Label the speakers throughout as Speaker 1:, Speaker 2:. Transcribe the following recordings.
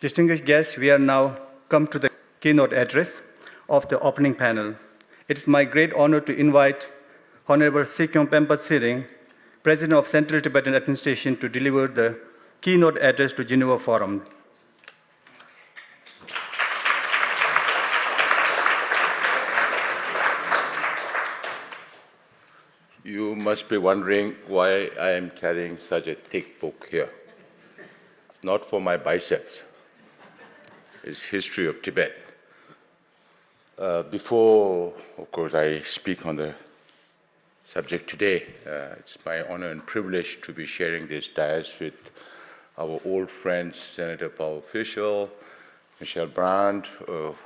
Speaker 1: Distinguished guests, we are now come to the keynote address of the opening panel. It is my great honor to invite Honorable Sikyong Penpa Tsering, President of Central Tibetan Administration, to deliver the keynote address to Geneva Forum.
Speaker 2: You must be wondering why I am carrying such a thick book here. It's not for my biceps. It's history of Tibet. Before, of course, I speak on the subject today, it's my honor and privilege to be sharing this dais with our old friends, Senator Paul Fischel, Michelle Brandt.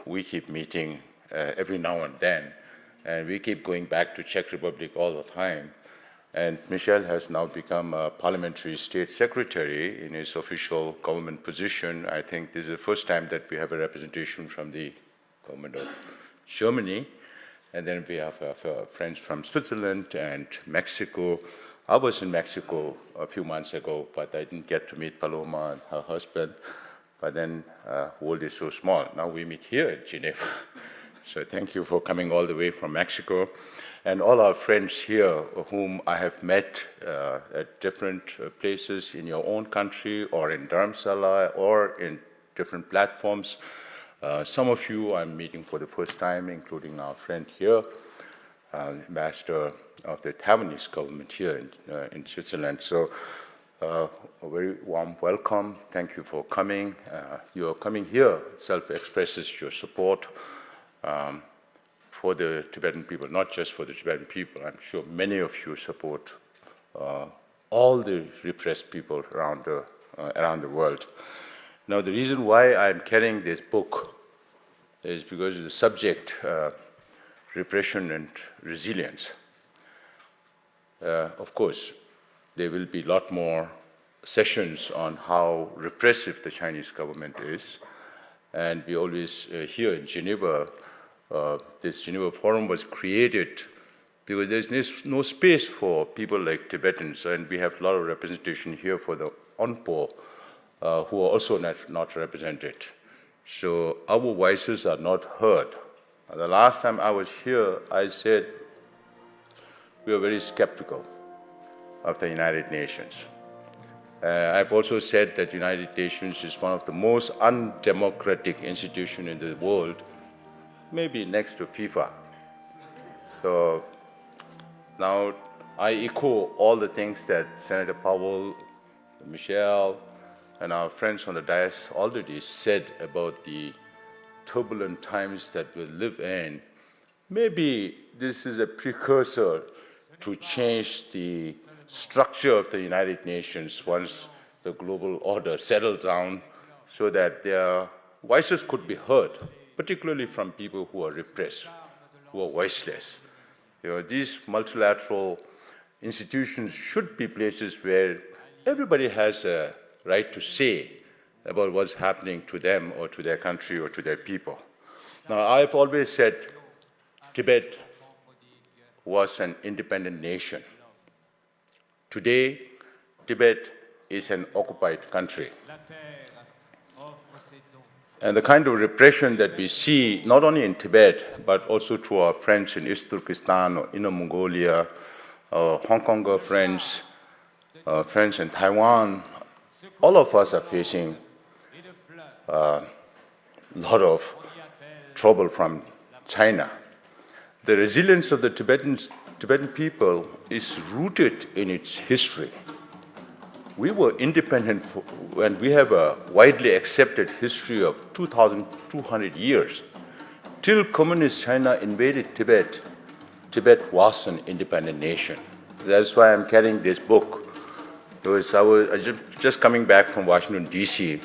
Speaker 2: We keep meeting every now and then, and we keep going back to Czech Republic all the time. And Michelle has now become a parliamentary state secretary in his official government position. I think this is the first time that we have a representation from the government of Germany. And then we have friends from Switzerland and Mexico. I was in Mexico a few months ago, but I didn't get to meet Paloma and her husband. But then the world is so small. Now we meet here in Geneva. So thank you for coming all the way from Mexico. And all our friends here whom I have met at different places in your own country or in Dharamsala or in different platforms. Some of you I'm meeting for the first time, including our friend here, ambassador of the Taiwanese government here in Switzerland. So a very warm welcome. Thank you for coming. Your coming here itself expresses your support for the Tibetan people, not just for the Tibetan people. I'm sure many of you support all the repressed people around the world. Now, the reason why I'm carrying this book is because of the subject, repression and resilience. Of course, there will be a lot more sessions on how repressive the Chinese government is. And we always, here in Geneva, this Geneva Forum was created because there's no space for people like Tibetans, and we have a lot of representation here for the Onpo, who are also not represented. So our voices are not heard. The last time I was here, I said we are very skeptical of the United Nations. I've also said that the United Nations is one of the most undemocratic institutions in the world, maybe next to FIFA. So now I echo all the things that Senator Powell, Michelle, and our friends on the dais already said about the turbulent times that we live in. Maybe this is a precursor to change the structure of the United Nations once the global order settles down so that their voices could be heard, particularly from people who are repressed, who are voiceless. These multilateral institutions should be places where everybody has a right to say about what's happening to them or to their country or to their people. Now, I've always said Tibet was an independent nation. Today, Tibet is an occupied country. And the kind of repression that we see, not only in Tibet, but also to our friends in East Turkestan or Inner Mongolia, our Hong Kong friends, our friends in Taiwan, all of us are facing a lot of trouble from China. The resilience of the Tibetan people is rooted in its history. We were independent, and we have a widely accepted history of 2,200 years. Till communist China invaded Tibet, Tibet was an independent nation. That's why I'm carrying this book. Because I was just coming back from Washington, D.C.,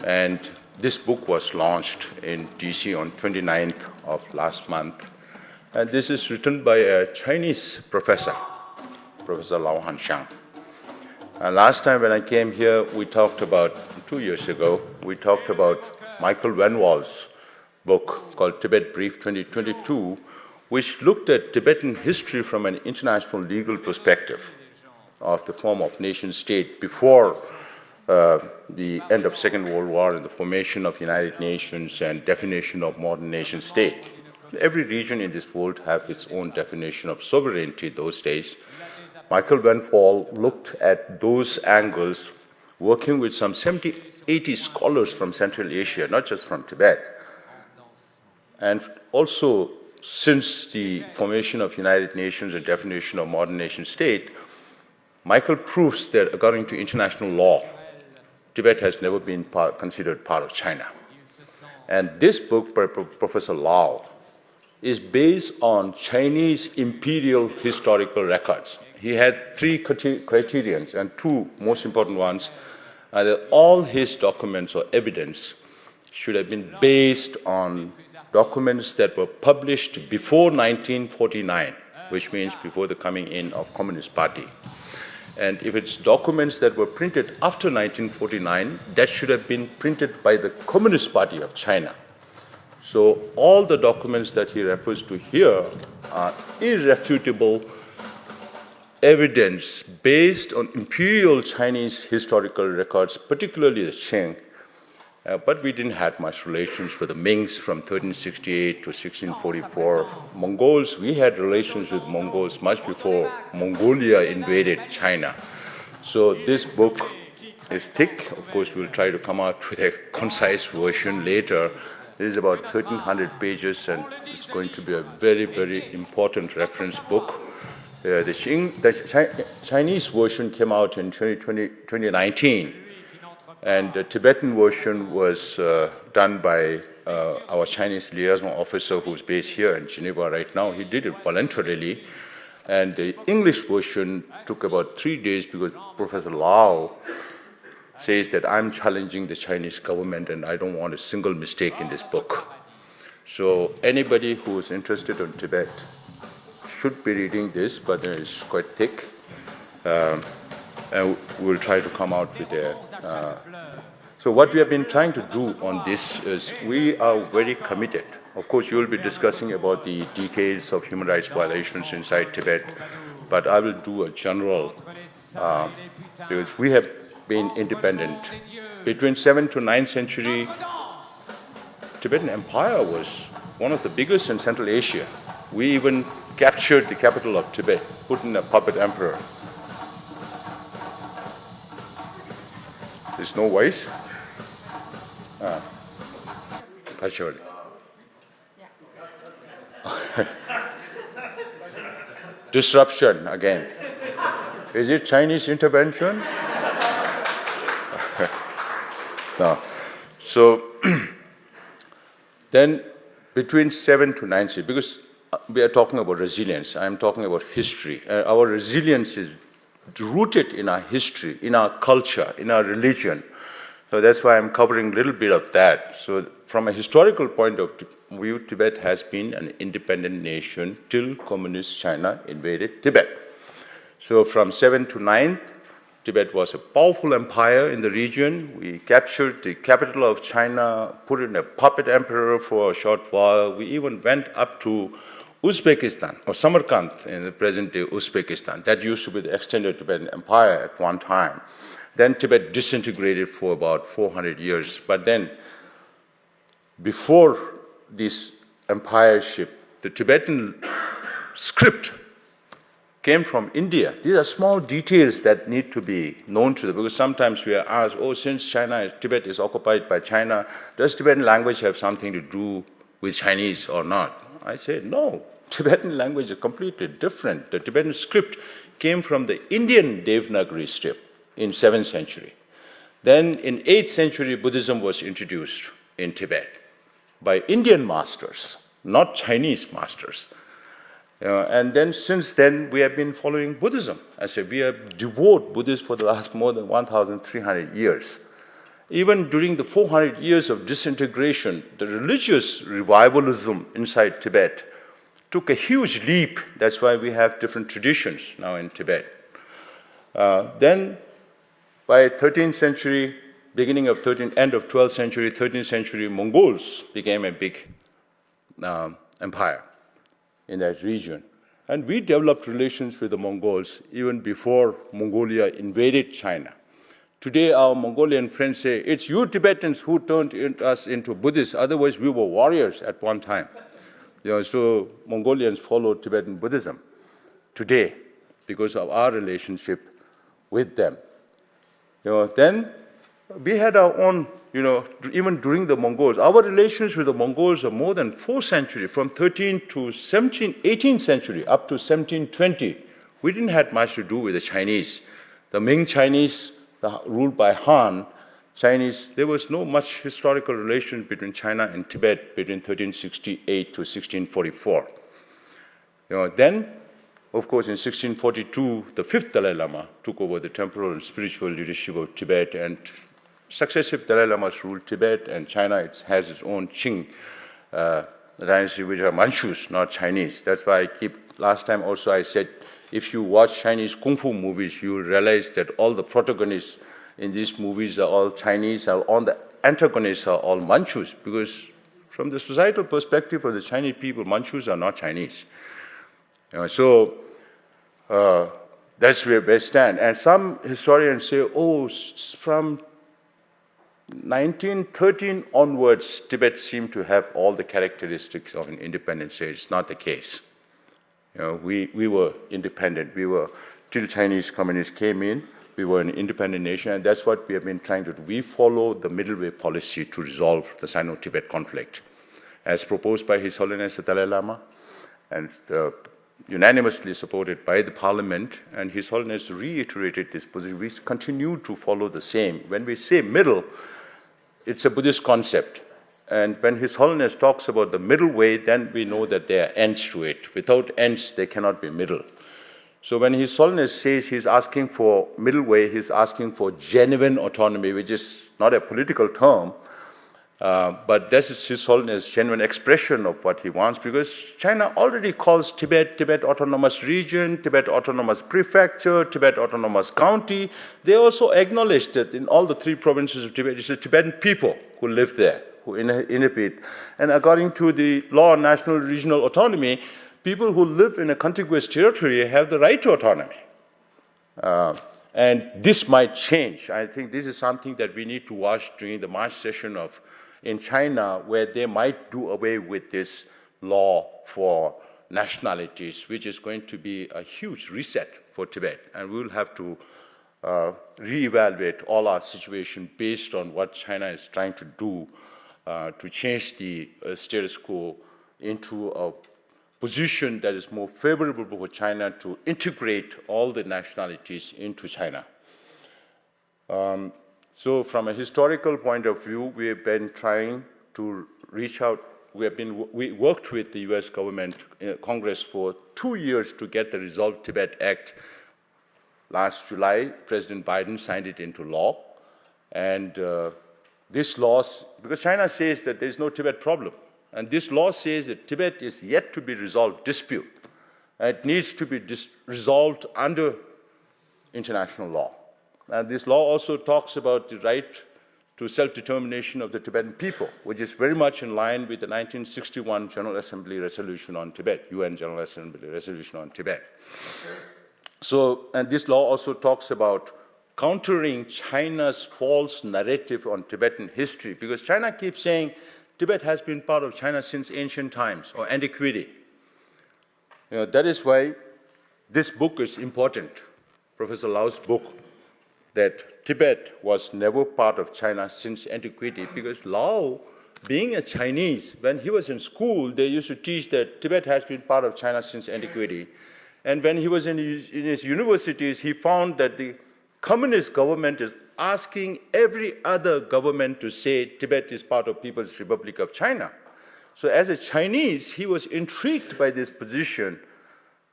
Speaker 2: and this book was launched in D.C. on 29th of last month. And this is written by a Chinese professor, Professor Lau Hanxiang. Last time when I came here, we talked about, 2 years ago, we talked about Michael Van Wall's book called Tibet Brief 2022, which looked at Tibetan history from an international legal perspective of the form of nation state before the end of Second World War and the formation of United Nations and definition of modern nation state. Every region in this world have its own definition of sovereignty those days. Michael Van Paul looked at those angles, working with some 70, 80 scholars from Central Asia, not just from Tibet. And also, since the formation of United Nations and definition of modern nation state, Michael proves that according to international law, Tibet has never been considered part of China. And this book by Professor Lau is based on Chinese imperial historical records. He had three criterions, and two most important ones are that all his documents or evidence should have been based on documents that were published before 1949, which means before the coming in of Communist Party. And if it's documents that were printed after 1949, that should have been printed by the Communist Party of China. So all the documents that he refers to here are irrefutable evidence based on imperial Chinese historical records, particularly the Qing. But we didn't have much relations with the Mings from 1368 to 1644. Mongols, we had relations with Mongols much before Mongolia invaded China. So this book is thick. Of course, we'll try to come out with a concise version later. It is about 1,300 pages, and it's going to be a very, very important reference book. The Chinese version came out in 2019, and the Tibetan version was done by our Chinese liaison officer who's based here in Geneva right now. He did it voluntarily. And the English version took about 3 days because Professor Lau says that I'm challenging the Chinese government and I don't want a single mistake in this book. So anybody who is interested in Tibet should be reading this, but it's quite thick. And we'll try to come out with a... So what we have been trying to do on this is we are very committed. Of course, you will be discussing about the details of human rights violations inside Tibet, but I will do a general, because we have been independent. Between 7th to 9th century, Tibetan Empire was one of the biggest in Central Asia. We even captured the capital of Tibet, put in a puppet emperor. There's no voice? Actually. Disruption again. Is it Chinese intervention? No. So then between 7th to 9th century, because we are talking about resilience, I am talking about history. Our resilience is rooted in our history, in our culture, in our religion. So that's why I'm covering a little bit of that. So from a historical point of view, Tibet has been an independent nation till Communist China invaded Tibet. So from 7th to 9th, Tibet was a powerful empire in the region. We captured the capital of China, put in a puppet emperor for a short while. We even went up to Uzbekistan, or Samarkand in the present-day Uzbekistan. That used to be the extended Tibetan Empire at one time. Then Tibet disintegrated for about 400 years. But then, before this empireship, the Tibetan script came from India. These are small details that need to be known to them, because sometimes we are asked, oh, since Tibet is occupied by China, does Tibetan language have something to do with Chinese or not? I say, no. Tibetan language is completely different. The Tibetan script came from the Indian Devanagari script in 7th century. Then in 8th century, Buddhism was introduced in Tibet by Indian masters, not Chinese masters. And then since then, we have been following Buddhism. I said, we have devoted Buddhists for the last more than 1,300 years. Even during the 400 years of disintegration, the religious revivalism inside Tibet took a huge leap. That's why we have different traditions now in Tibet. Then, by 13th century, beginning of end of 12th century, 13th century, Mongols became a big empire in that region. And we developed relations with the Mongols even before Mongolia invaded China. Today, our Mongolian friends say, it's you Tibetans who turned us into Buddhists, otherwise we were warriors at one time. So Mongolians follow Tibetan Buddhism today because of our relationship with them. Then we had our own, even during the Mongols, our relations with the Mongols are more than 4 centuries, from 13th to 17th, 18th century, up to 1720. We didn't have much to do with the Chinese. The Ming Chinese, ruled by Han Chinese, there was no much historical relation between China and Tibet between 1368 to 1644. Then, of course, in 1642, the 5th Dalai Lama took over the temporal and spiritual leadership of Tibet, and successive Dalai Lamas ruled Tibet, and China has its own Qing dynasty, which are Manchus, not Chinese. That's why last time also I said, if you watch Chinese Kung Fu movies, you will realize that all the protagonists in these movies are all Chinese, and all the antagonists are all Manchus, because from the societal perspective of the Chinese people, Manchus are not Chinese. So that's where we stand. And some historians say, from 1913 onwards, Tibet seemed to have all the characteristics of an independent state. It's not the case. We were independent. Till Chinese communists came in, we were an independent nation, and that's what we have been trying to do. We follow the middle way policy to resolve the Sino-Tibet conflict, as proposed by His Holiness the Dalai Lama, and unanimously supported by the Parliament, and His Holiness reiterated this position. We continue to follow the same. When we say middle, it's a Buddhist concept. And when His Holiness talks about the middle way, then we know that there are ends to it. Without ends, there cannot be middle. So when His Holiness says he's asking for middle way, he's asking for genuine autonomy, which is not a political term, but this is His Holiness' genuine expression of what he wants, because China already calls Tibet Autonomous Region, Tibet Autonomous Prefecture, Tibet Autonomous County. They also acknowledge that in all the 3 provinces of Tibet, it's the Tibetan people who live there, who inhabit. And according to the law on national regional autonomy, people who live in a contiguous territory have the right to autonomy. And this might change. I think this is something that we need to watch during the March session in China, where they might do away with this law for nationalities, which is going to be a huge reset for Tibet. And we will have to reevaluate all our situation based on what China is trying to do to change the status quo into a position that is more favorable for China to integrate all the nationalities into China. So from a historical point of view, we have been trying to reach out. We worked with the US government, Congress, for 2 years to get the Resolve Tibet Act. Last July, President Biden signed it into law. And this law, because China says that there is no Tibet problem, and this law says that Tibet is yet to be resolved dispute. It needs to be resolved under international law. And this law also talks about the right to self-determination of the Tibetan people, which is very much in line with the 1961 General Assembly Resolution on Tibet, UN General Assembly Resolution on Tibet. So, and this law also talks about countering China's false narrative on Tibetan history, because China keeps saying Tibet has been part of China since ancient times or antiquity. That is why this book is important, Professor Lau's book, that Tibet was never part of China since antiquity, because Lao, being a Chinese, when he was in school, they used to teach that Tibet has been part of China since antiquity. And when he was in his universities, he found that the communist government is asking every other government to say Tibet is part of People's Republic of China. So as a Chinese, he was intrigued by this position.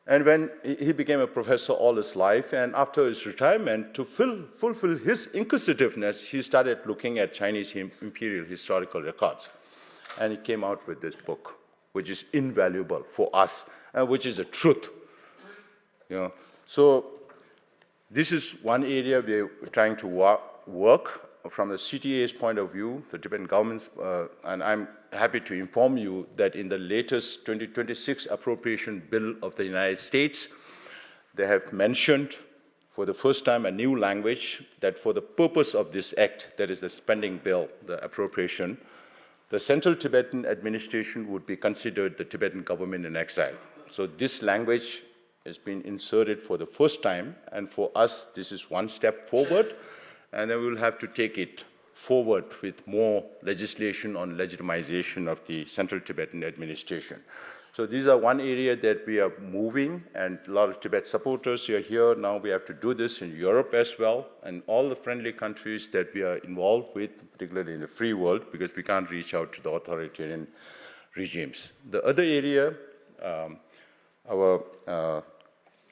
Speaker 2: And when he became a professor all his life, and after his retirement, to fulfill his inquisitiveness, he started looking at Chinese imperial historical records. And he came out with this book, which is invaluable for us, and which is the truth. So this is one area we're trying to work from the CTA's point of view, the Tibetan government's, and I'm happy to inform you that in the latest 2026 appropriation bill of the United States, they have mentioned for the first time, a new language that for the purpose of this act, that is the spending bill, the appropriation, the Central Tibetan administration would be considered the Tibetan government in exile. So this language has been inserted for the first time, and for us, this is one step forward, and then we'll have to take it forward with more legislation on legitimization of the Central Tibetan administration. So these are one area that we are moving, and a lot of Tibet supporters are here. Now we have to do this in Europe as well, and all the friendly countries that we are involved with, particularly in the free world, because we can't reach out to the authoritarian regimes. The other area, our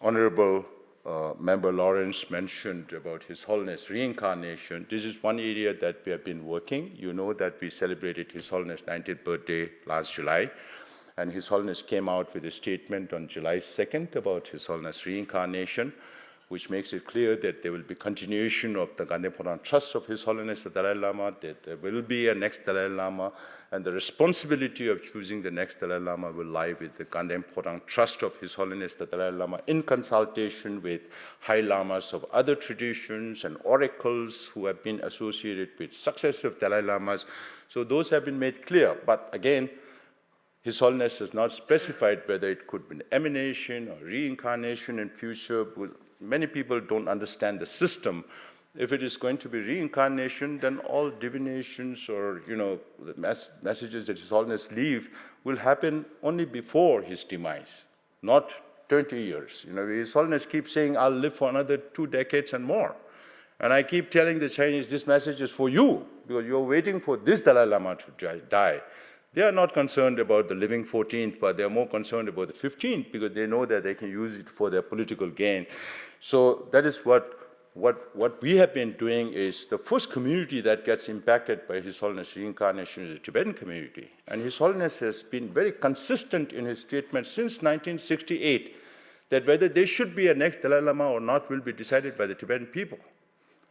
Speaker 2: Honorable Member Lawrence mentioned about His Holiness reincarnation. This is one area that we have been working. You know that we celebrated His Holiness' 90th birthday last July, and His Holiness came out with a statement on July 2nd about His Holiness reincarnation, which makes it clear that there will be continuation of the Ganden Phorang Trust of His Holiness the Dalai Lama, that there will be a next Dalai Lama, and the responsibility of choosing the next Dalai Lama will lie with the Ganden Phorang Trust of His Holiness the Dalai Lama in consultation with High Lamas of other traditions and oracles who have been associated with successive Dalai Lamas. So those have been made clear, but again, His Holiness has not specified whether it could be an emanation or reincarnation in future. Many people don't understand the system. If it is going to be reincarnation, then all divinations or the messages that His Holiness leave will happen only before his demise, not 20 years. His Holiness keeps saying, "I'll live for another 2 decades and more." And I keep telling the Chinese, this message is for you, because you're waiting for this Dalai Lama to die. They are not concerned about the living 14th, but they're more concerned about the 15th, because they know that they can use it for their political gain. So that is what we have been doing. Is the first community that gets impacted by His Holiness reincarnation is the Tibetan community. And His Holiness has been very consistent in his statement since 1968 that whether there should be a next Dalai Lama or not will be decided by the Tibetan people.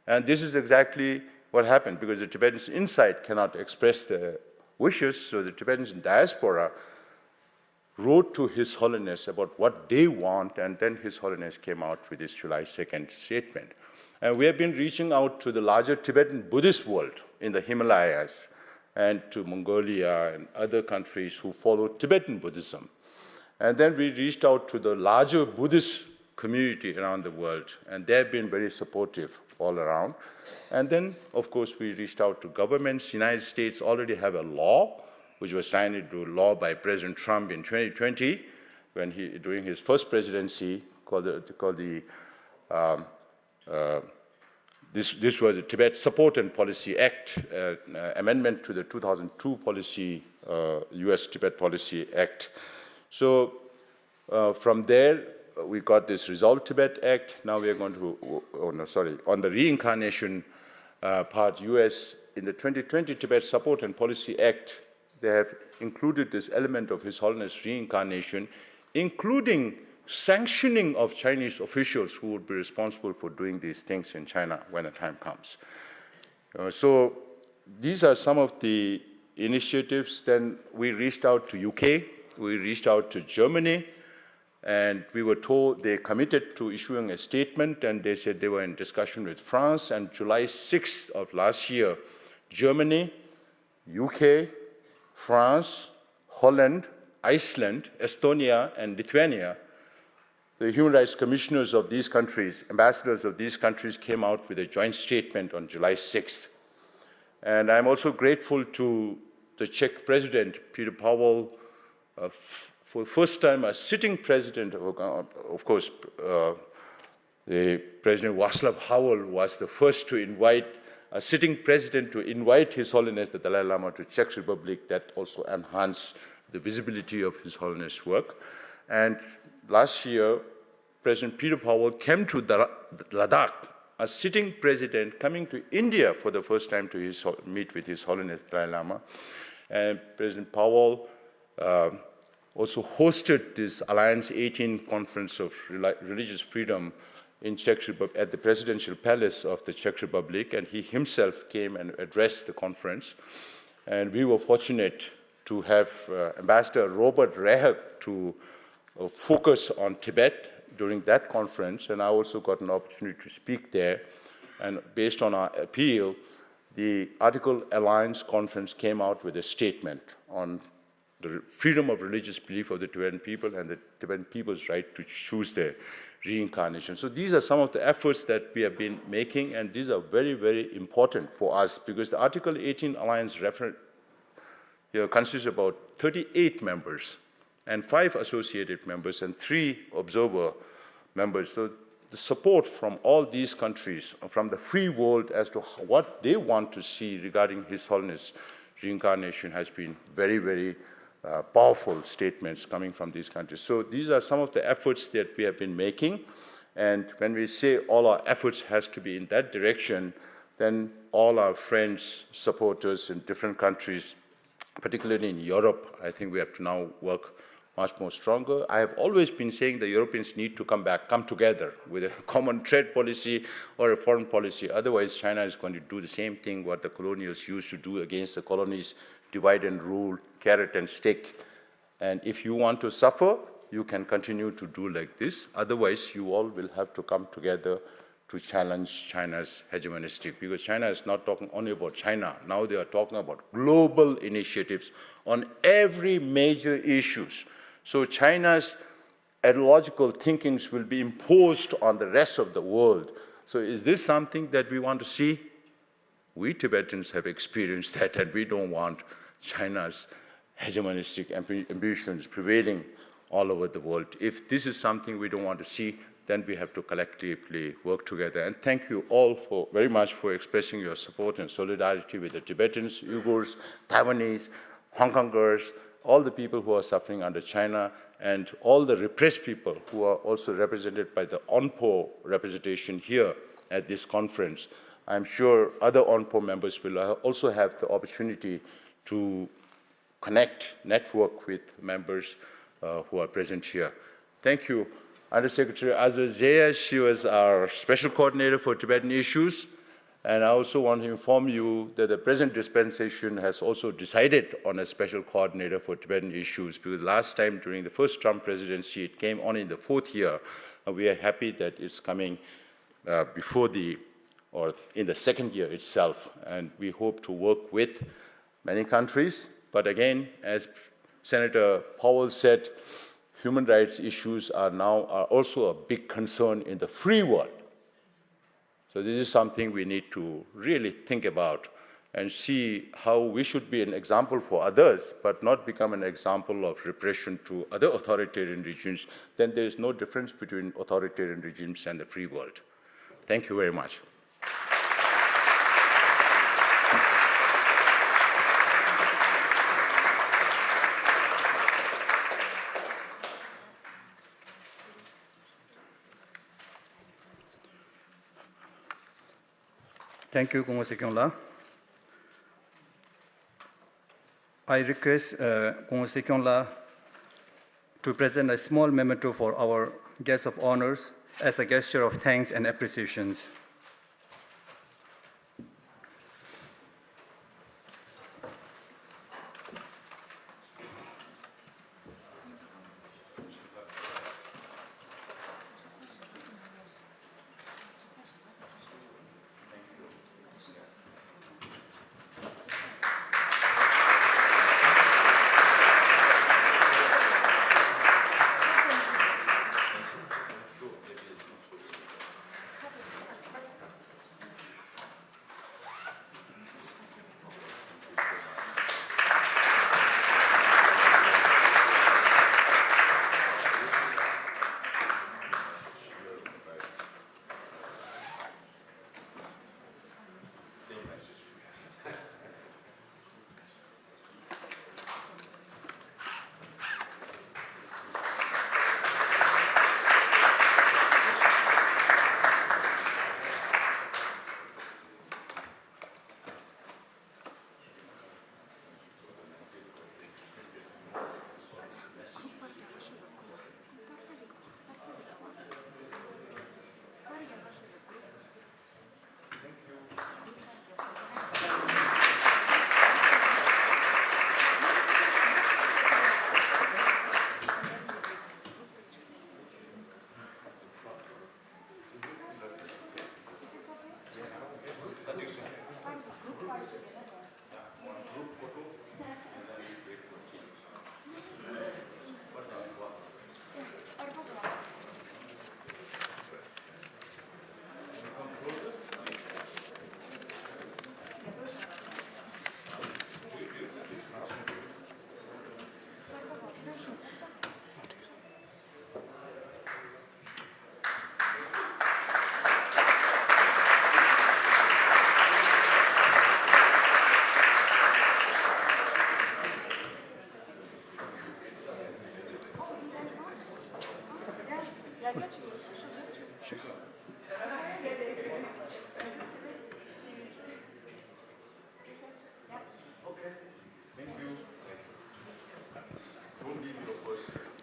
Speaker 2: And this is exactly what happened, because the Tibetans inside cannot express their wishes, so the Tibetans in diaspora wrote to His Holiness about what they want, and then His Holiness came out with his July 2nd statement. And we have been reaching out to the larger Tibetan Buddhist world in the Himalayas and to Mongolia and other countries who follow Tibetan Buddhism. And then we reached out to the larger Buddhist community around the world, and they have been very supportive all around. And then, of course, we reached out to governments. The United States already have a law, which was signed into law by President Trump in 2020, during his first presidency, this was the Tibet Support and Policy Act, amendment to the 2002 U.S. Tibet Policy Act. So from there, we got this Resolve Tibet Act. Now we are going to, on the reincarnation part, U.S. in the 2020 Tibet Support and Policy Act, they have included this element of His Holiness reincarnation, including sanctioning of Chinese officials who would be responsible for doing these things in China when the time comes. So these are some of the initiatives. Then we reached out to UK, we reached out to Germany, and we were told they committed to issuing a statement, and they said they were in discussion with France. And July 6th of last year, Germany, UK, France, Holland, Iceland, Estonia, and Lithuania, the human rights commissioners of these countries, ambassadors of these countries, came out with a joint statement on July 6th. And I'm also grateful to the Czech president, Peter Pavel, for the first time a sitting president. Of course, the President Václav Havel was the first to invite a sitting president to invite His Holiness the Dalai Lama to Czech Republic. That also enhanced the visibility of His Holiness' work. And last year, President Peter Pavel came to Ladakh, a sitting president coming to India for the first time to meet with His Holiness Dalai Lama. And President Pavel also hosted this Alliance 18 Conference of Religious Freedom in Czech Republic at the Presidential Palace of the Czech Republic, and he himself came and addressed the conference. And we were fortunate to have Ambassador Robert Rehak to focus on Tibet, during that conference, and I also got an opportunity to speak there. And based on our appeal, the Article Alliance Conference came out with a statement on the freedom of religious belief of the Tibetan people and the Tibetan people's right to choose their reincarnation. So these are some of the efforts that we have been making, and these are very, very important for us because the Article 18 Alliance consists of about 38 members and 5 associated members and 3 observer members. So the support from all these countries, from the free world as to what they want to see regarding His Holiness reincarnation has been very, very powerful statements coming from these countries. So these are some of the efforts that we have been making. And when we say all our efforts has to be in that direction, then all our friends, supporters in different countries, particularly in Europe, I think we have to now work much more stronger. I have always been saying the Europeans need to come together with a common trade policy or a foreign policy. Otherwise, China is going to do the same thing what the colonials used to do against the colonies, divide and rule, carrot and stick. And if you want to suffer, you can continue to do like this. Otherwise, you all will have to come together to challenge China's hegemonistic, because China is not talking only about China. Now they are talking about global initiatives on every major issues. So China's ideological thinkings will be imposed on the rest of the world. So is this something that we want to see? We Tibetans have experienced that, and we don't want China's hegemonistic ambitions prevailing all over the world. If this is something we don't want to see, then we have to collectively work together. And thank you all very much for expressing your support and solidarity with the Tibetans, Uyghurs, Taiwanese, Hong Kongers, all the people who are suffering under China, and all the repressed people who are also represented by the ONPO representation here at this conference. I'm sure other ONPO members will also have the opportunity to network with members who are present here. Thank you. Undersecretary Azra, she was our special coordinator for Tibetan issues. And I also want to inform you that the present dispensation has also decided on a special coordinator for Tibetan issues, because last time during the first Trump presidency, it came on in the 4th year. And we are happy that it's coming in the 2nd year itself. And we hope to work with many countries. But again, as Senator Powell said, human rights issues are also a big concern in the free world. So this is something we need to really think about and see how we should be an example for others, but not become an example of repression to other authoritarian regimes. Then there is no difference between authoritarian regimes and the free world. Thank you very much.
Speaker 1: Thank you, Kongwa Sikyong. I request Kongwa Sikyong to present a small memento for our guest of honors as a gesture of thanks and appreciations.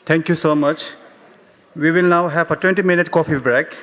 Speaker 1: Thank you so much. We will now have a 20-minute coffee break.